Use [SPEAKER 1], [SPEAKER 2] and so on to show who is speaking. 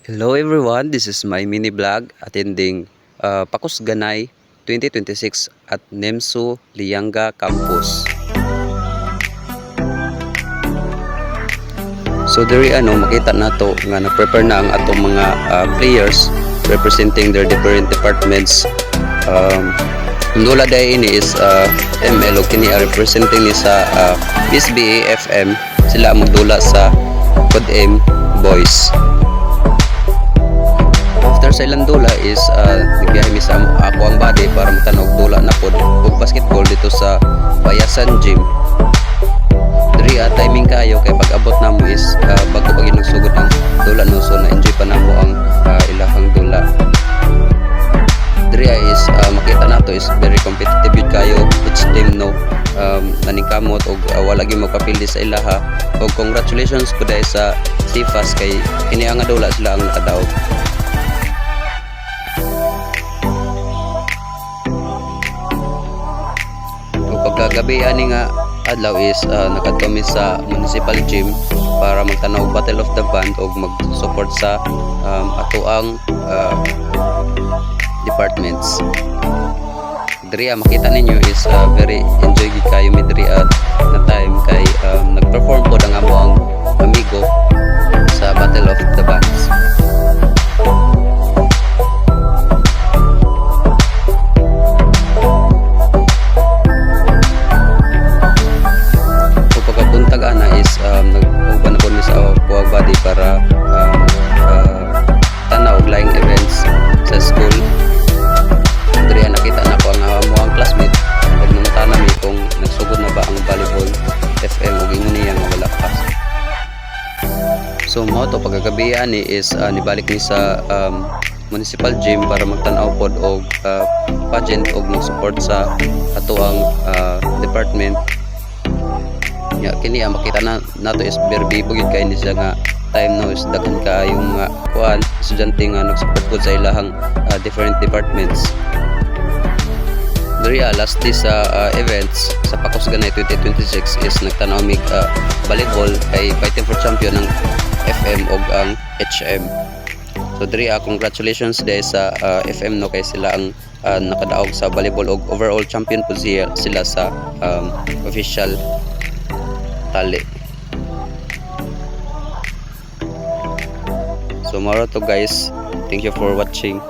[SPEAKER 1] Hello everyone, this is my mini vlog attending Pakus Ganay 2026 at Nemsu Lianga Campus. So diri makita nato nga na-prepare na ang atong mga players representing their different departments. Dula day ini is ML o kini representing ni sa BSBA FM, sila magdula sa Code M Boys. After sa ilang dula is nagbiyahe mi sa ako ang body para magtanog dula na pod og basketball dito sa Bayasan Gym. Diri timing kayo kay pag abot namo is bago pa ginugsugod ang dula no, so na enjoy pa namo ang ilahang dula. Diri is makita nato is very competitive yun kayo, each team no naningkamot og wala gyud magpapildi sa ilaha. Og congratulations po dai sa Sifas kay kini ang dula sila ang nakadaog. Pagkagabi ani nga adlaw is nakadto mi sa municipal gym para magtanaw battle of the band og mag-support sa ato ang departments. Diri makita ninyo is very enjoy gid kayo mi diri na time kay nag-perform pod ang amo ang amigo sa battle of the bands. Nagpuban ako sa Kuwag Body para tanaw og laing events sa school. Diri nakita na ko ang classmate ug nangutana mi kung nagsugod na ba ang volleyball FM ug ingon niya nga wala pa. So mao to pagkagabi ani is nibalik ni sa municipal gym para magtan-aw pod og pageant og mag-support sa ato ang department. Ya kini makita na nato is very big kay ni siya nga time no is daghan ka yung kuan estudyante nga nag-support po sa ilahang different departments. Diri last day sa events sa Pakus Ganay 2026 is nagtanaw mig volleyball kay fighting for champion ng FM og ang HM. So diri congratulations day sa FM no kay sila ang nakadaog sa volleyball og overall champion po sila sa official tali. So maro to guys, thank you for watching.